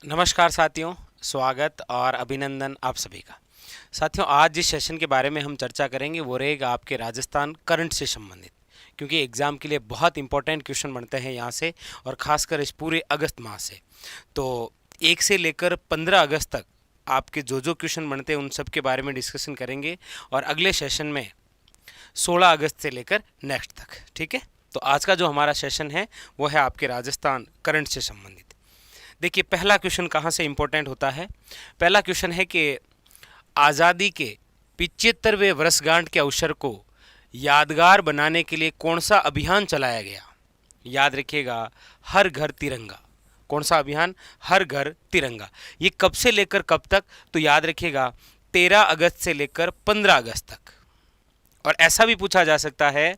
नमस्कार साथियों, स्वागत और अभिनंदन आप सभी का। साथियों, आज जिस सेशन के बारे में हम चर्चा करेंगे वो रहेगा आपके राजस्थान करंट से संबंधित, क्योंकि एग्ज़ाम के लिए बहुत इंपॉर्टेंट क्वेश्चन बनते हैं यहाँ से, और ख़ासकर इस पूरे अगस्त माह से। तो 1 से लेकर 15 अगस्त तक आपके जो क्वेश्चन बनते हैं उन सब के बारे में डिस्कशन करेंगे, और अगले सेशन में 16 अगस्त से लेकर नेक्स्ट तक। ठीक है, तो आज का जो हमारा सेशन है वो है आपके राजस्थान करंट से संबंधित। देखिए, पहला क्वेश्चन कहाँ से इम्पोर्टेंट होता है। पहला क्वेश्चन है कि आज़ादी के 75वें वर्षगांठ के अवसर को यादगार बनाने के लिए कौन सा अभियान चलाया गया। याद रखिएगा, हर घर तिरंगा। कौन सा अभियान? हर घर तिरंगा। ये कब से लेकर कब तक? तो याद रखिएगा 13 अगस्त से लेकर 15 अगस्त तक। और ऐसा भी पूछा जा सकता है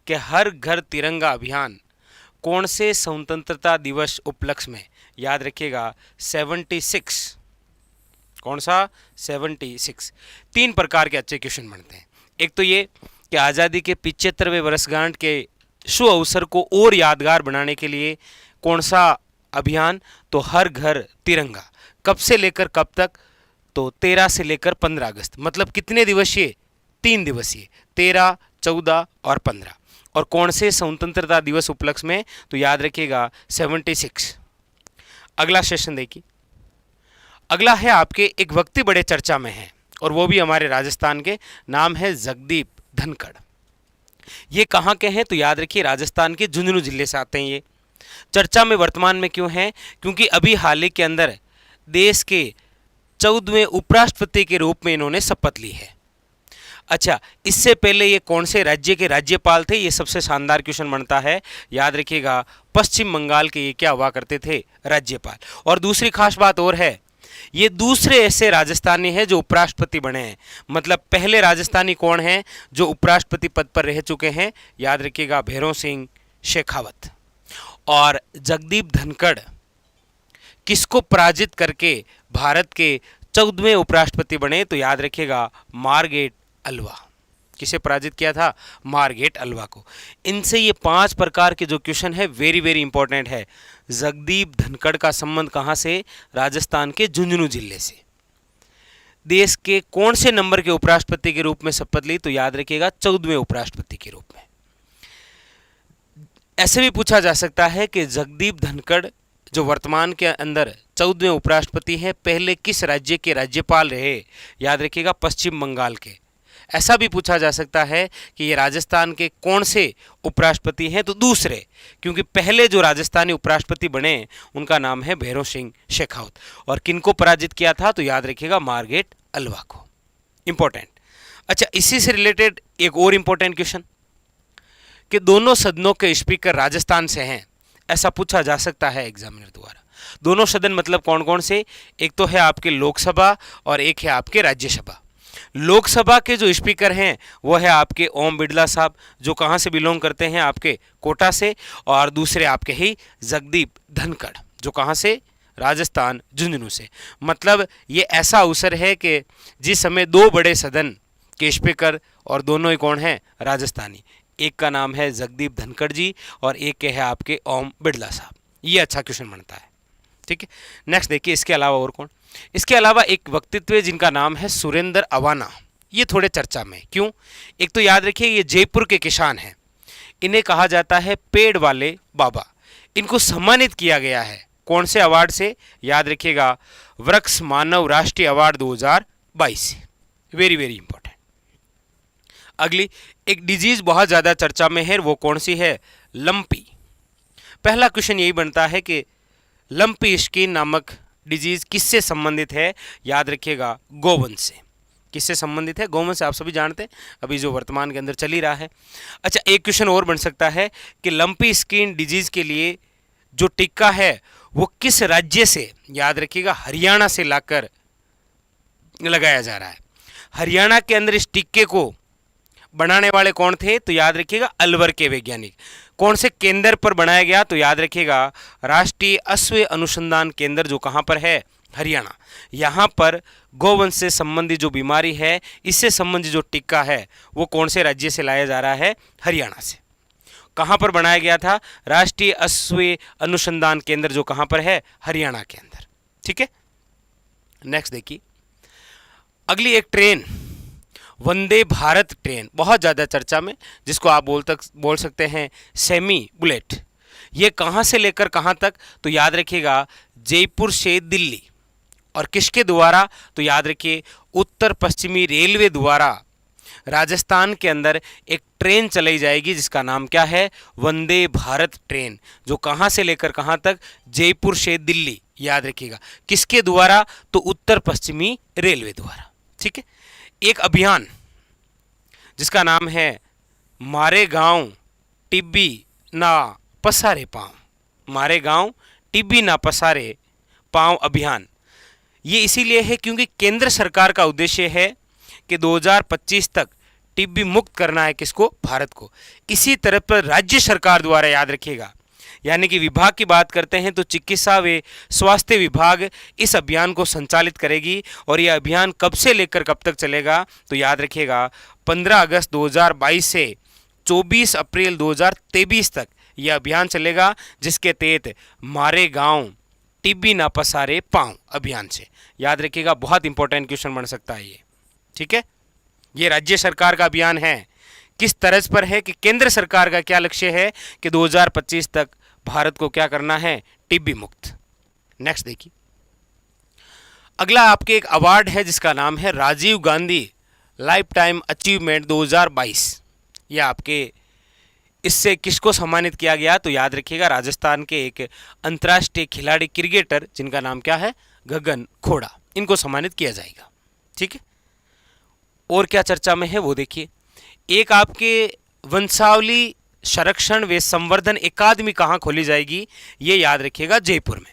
कि हर घर तिरंगा अभियान कौन से स्वतंत्रता दिवस उपलक्ष्य में? याद रखिएगा 76। कौन सा? 76। 3 प्रकार के अच्छे क्वेश्चन बनते हैं। एक तो ये कि आज़ादी के 75वें वर्षगांठ के शुभ अवसर को और यादगार बनाने के लिए कौन सा अभियान? तो हर घर तिरंगा। कब से लेकर कब तक? तो 13 से लेकर 15 अगस्त। मतलब कितने दिवसीय? 3 दिवसीय, 13, 14 और 15। और कौन से स्वतंत्रता दिवस उपलक्ष्य में? तो याद रखिएगा 76। अगला सेशन देखिए। अगला है आपके एक व्यक्ति बड़े चर्चा में है, और वो भी हमारे राजस्थान के। नाम है जगदीप धनखड़। ये कहाँ के हैं? तो याद रखिए राजस्थान के झुंझुनू जिले से आते हैं। ये चर्चा में वर्तमान में क्यों हैं? क्योंकि अभी हाल ही के अंदर देश के 14वें उपराष्ट्रपति के रूप में इन्होंने शपथ ली है। अच्छा, इससे पहले ये कौन से राज्य के राज्यपाल थे? ये सबसे शानदार क्वेश्चन बनता है। याद रखिएगा पश्चिम बंगाल के ये क्या हुआ करते थे? राज्यपाल। और दूसरी खास बात और है, ये दूसरे ऐसे राजस्थानी हैं जो उपराष्ट्रपति बने हैं। मतलब पहले राजस्थानी कौन हैं जो उपराष्ट्रपति पद पर रह चुके हैं? याद रखिएगा भैरों सिंह शेखावत। और जगदीप धनखड़ किसको पराजित करके भारत के 14वें उपराष्ट्रपति बने? तो याद रखिएगा मार्गरेट अल्वा। किसे पराजित किया था? मार्गरेट अल्वा को। इनसे ये 5 प्रकार के जो क्वेश्चन है वेरी वेरी इंपॉर्टेंट है। जगदीप धनखड़ का संबंध कहाँ से? राजस्थान के झुंझुनू जिले से। देश के कौन से नंबर के उपराष्ट्रपति के रूप में शपथ ली? तो याद रखिएगा 14वें उपराष्ट्रपति के रूप में। ऐसे भी पूछा जा सकता है कि जगदीप धनखड़ जो वर्तमान के अंदर 14वें उपराष्ट्रपति हैं, पहले किस राज्य के राज्यपाल रहे? याद रखिएगा पश्चिम बंगाल के। ऐसा भी पूछा जा सकता है कि ये राजस्थान के कौन से उपराष्ट्रपति हैं? तो दूसरे, क्योंकि पहले जो राजस्थानी उपराष्ट्रपति बने उनका नाम है भैरों सिंह शेखावत। और किनको पराजित किया था? तो याद रखिएगा मार्गरेट अल्वा को। इंपॉर्टेंट। अच्छा, इसी से रिलेटेड एक और इंपॉर्टेंट क्वेश्चन कि दोनों सदनों के स्पीकर राजस्थान से हैं, ऐसा पूछा जा सकता है एग्जामिनर द्वारा। दोनों सदन मतलब कौन कौन से? एक तो है आपके लोकसभा और एक है आपके राज्यसभा। लोकसभा के जो स्पीकर हैं वो है आपके ओम बिड़ला साहब, जो कहाँ से बिलोंग करते हैं? आपके कोटा से। और दूसरे आपके ही जगदीप धनखड़, जो कहाँ से? राजस्थान झुंझुनू से। मतलब ये ऐसा अवसर है कि जिस समय 2 बड़े सदन के स्पीकर और दोनों ही कौन हैं? राजस्थानी। एक का नाम है जगदीप धनखड़ जी और एक के है आपके ओम बिड़ला साहब। ये अच्छा क्वेश्चन बनता है। ठीक है, नेक्स्ट देखिए। इसके अलावा और कौन? इसके अलावा एक व्यक्तित्व है जिनका नाम है सुरेंद्र अवाना। ये थोड़े चर्चा में। क्यों? एक तो याद रखिए ये जयपुर के किसान हैं। इन्हें कहा जाता है पेड़ वाले बाबा। इनको सम्मानित किया गया है कौन से अवार्ड से? याद रखिएगा वृक्ष मानव राष्ट्रीय अवार्ड 2022 से। Very very important. अगली एक डिजीज बहुत ज़्यादा चर्चा में है, वो कौन सी है? लंपी। पहला क्वेश्चन यही बनता है कि लंपी स्किन नामक डिजीज किससे संबंधित है? याद रखिएगा गोवंश से। किससे संबंधित है? गोवंश से। आप सभी जानते हैं, अभी जो वर्तमान के अंदर चल ही रहा है। अच्छा, एक क्वेश्चन और बन सकता है कि लंपी स्किन डिजीज के लिए जो टीका है वो किस राज्य से? याद रखिएगा हरियाणा से लाकर लगाया जा रहा है। हरियाणा के अंदर इस टीके को बनाने वाले कौन थे? तो याद रखिएगा अलवर के वैज्ञानिक। कौन से केंद्र पर बनाया गया? तो याद रखिएगा राष्ट्रीय अश्व अनुसंधान केंद्र, जो कहाँ पर है? हरियाणा। यहाँ पर गोवंश से संबंधित जो बीमारी है, इससे संबंधित जो टीका है वो कौन से राज्य से लाया जा रहा है? हरियाणा से। कहाँ पर बनाया गया था? राष्ट्रीय अश्व अनुसंधान केंद्र, जो कहाँ पर है? हरियाणा के अंदर। ठीक है। नेक्स्ट देखिए, अगली एक ट्रेन वंदे भारत ट्रेन, बहुत ज़्यादा चर्चा में, जिसको आप बोल सकते हैं सेमी बुलेट। ये कहाँ से लेकर कहाँ तक, तो याद रखिएगा जयपुर से दिल्ली। और किसके द्वारा, तो याद रखिए उत्तर पश्चिमी रेलवे द्वारा राजस्थान के अंदर एक ट्रेन चलाई जाएगी जिसका नाम क्या है, वंदे भारत ट्रेन, जो कहाँ से लेकर कहाँ तक, जयपुर से दिल्ली। याद रखिएगा किसके द्वारा, तो उत्तर पश्चिमी रेलवे द्वारा। ठीक है। एक अभियान जिसका नाम है मारे गांव टिब्बी ना पसारे पांव, मारे गांव टिब्बी ना पसारे पांव अभियान। ये इसीलिए है क्योंकि केंद्र सरकार का उद्देश्य है कि 2025 तक टिब्बी मुक्त करना है किसको, भारत को। इसी तरह पर राज्य सरकार द्वारा, याद रखिएगा, यानी कि विभाग की बात करते हैं तो चिकित्सा व स्वास्थ्य विभाग इस अभियान को संचालित करेगी। और यह अभियान कब से लेकर कब तक चलेगा, तो याद रखिएगा 15 अगस्त 2022 से 24 अप्रैल 2023 तक यह अभियान चलेगा, जिसके तहत मारे गांव टिब्बी ना पसारे पांव अभियान से। याद रखिएगा बहुत इंपॉर्टेंट क्वेश्चन बन सकता है ये। ठीक है। ये राज्य सरकार का अभियान है, किस तरह पर है कि केंद्र सरकार का क्या लक्ष्य है कि 2025 तक भारत को क्या करना है, टिब्बी मुक्त। नेक्स्ट देखिए, अगला आपके एक अवार्ड है जिसका नाम है Rajiv Gandhi lifetime achievement 2022। यह आपके इससे किसको सम्मानित किया गया, तो याद रखिएगा राजस्थान के एक अंतर्राष्ट्रीय खिलाड़ी क्रिकेटर जिनका नाम क्या है, गगन खोड़ा, इनको सम्मानित किया जाएगा। ठीक है। और क्या चर्चा में है वो देखिए, एक आपके वंशावली संरक्षण व संवर्धन अकादमी कहाँ खोली जाएगी, ये याद रखिएगा जयपुर में।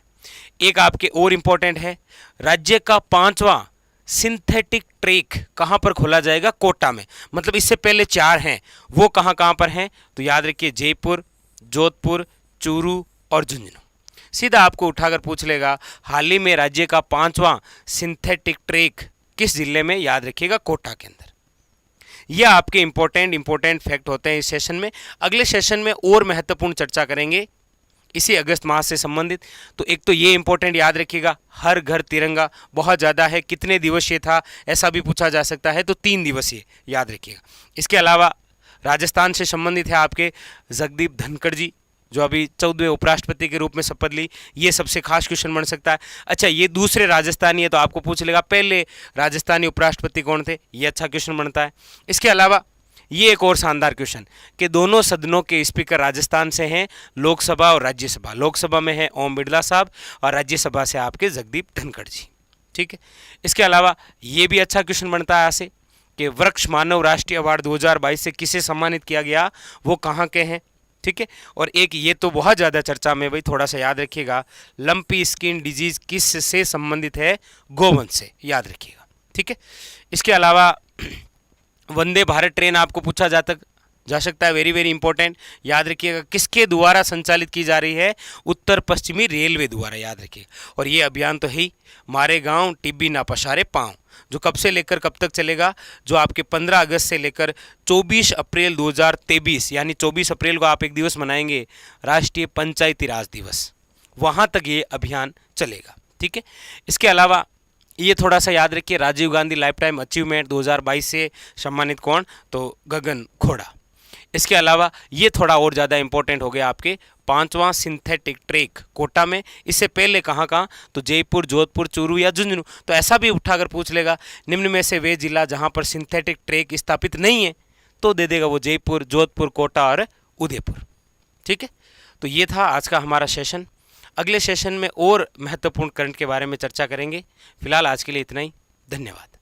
एक आपके और इम्पोर्टेंट है, राज्य का 5वां सिंथेटिक ट्रैक कहाँ पर खोला जाएगा, कोटा में। मतलब इससे पहले 4 हैं, वो कहाँ कहाँ पर हैं, तो याद रखिए जयपुर, जोधपुर, चूरू और झुंझुनू। सीधा आपको उठाकर पूछ लेगा हाल ही में राज्य का 5वां सिंथेटिक ट्रैक किस जिले में, याद रखिएगा कोटा के अंदर। यह आपके इंपॉर्टेंट फैक्ट होते हैं इस सेशन में। अगले सेशन में और महत्वपूर्ण चर्चा करेंगे इसी अगस्त माह से संबंधित। तो एक तो ये इंपॉर्टेंट याद रखिएगा, हर घर तिरंगा बहुत ज़्यादा है, कितने दिवसीय था ऐसा भी पूछा जा सकता है, तो 3 दिवसीय याद रखिएगा। इसके अलावा राजस्थान से संबंधित है आपके जगदीप धनखड़ जी, जो अभी 14वें उपराष्ट्रपति के रूप में शपथ ली, ये सबसे खास क्वेश्चन बन सकता है। अच्छा, ये दूसरे राजस्थानी है तो आपको पूछ लेगा पहले राजस्थानी उपराष्ट्रपति कौन थे, ये अच्छा क्वेश्चन बनता है। इसके अलावा ये एक और शानदार क्वेश्चन कि दोनों सदनों के स्पीकर राजस्थान से हैं, लोकसभा और राज्यसभा। लोकसभा में है ओम बिरला साहब और राज्यसभा से आपके जगदीप धनखड़ जी। ठीक है। इसके अलावा ये भी अच्छा क्वेश्चन बनता है ऐसे कि वृक्ष मानव राष्ट्रीय अवार्ड 2022 से किसे सम्मानित किया गया, वो कहाँ के हैं। ठीक है। और एक ये तो बहुत ज़्यादा चर्चा में, भाई थोड़ा सा याद रखिएगा, लंपी स्किन डिजीज किस से संबंधित है, गोवंश से, याद रखिएगा। ठीक है। इसके अलावा वंदे भारत ट्रेन आपको पूछा जा सकता है, वेरी वेरी इंपॉर्टेंट, याद रखिएगा किसके द्वारा संचालित की जा रही है, उत्तर पश्चिमी रेलवे द्वारा, याद रखिएगा। और ये अभियान तो है ही, मारे गांव टिब्बी ना पसारे पांव, जो कब से लेकर कब तक चलेगा, जो आपके 15 अगस्त से लेकर 24 अप्रैल 2023, यानी 24 अप्रैल को आप एक दिवस मनाएंगे, राष्ट्रीय पंचायती राज दिवस, वहाँ तक ये अभियान चलेगा। ठीक है। इसके अलावा ये थोड़ा सा याद रखिए, Rajiv Gandhi lifetime achievement 2022 से सम्मानित कौन, तो गगन खोड़ा। इसके अलावा ये थोड़ा और ज़्यादा इंपॉर्टेंट हो गया आपके 5वां सिंथेटिक ट्रैक कोटा में, इससे पहले कहाँ कहाँ, तो जयपुर, जोधपुर, चूरू या झुंझुनू। तो ऐसा भी उठाकर पूछ लेगा निम्न में से वे जिला जहाँ पर सिंथेटिक ट्रैक स्थापित नहीं है, तो दे देगा वो जयपुर, जोधपुर, कोटा और उदयपुर। ठीक है। तो ये था आज का हमारा सेशन। अगले सेशन में और महत्वपूर्ण करंट के बारे में चर्चा करेंगे। फिलहाल आज के लिए इतना ही, धन्यवाद।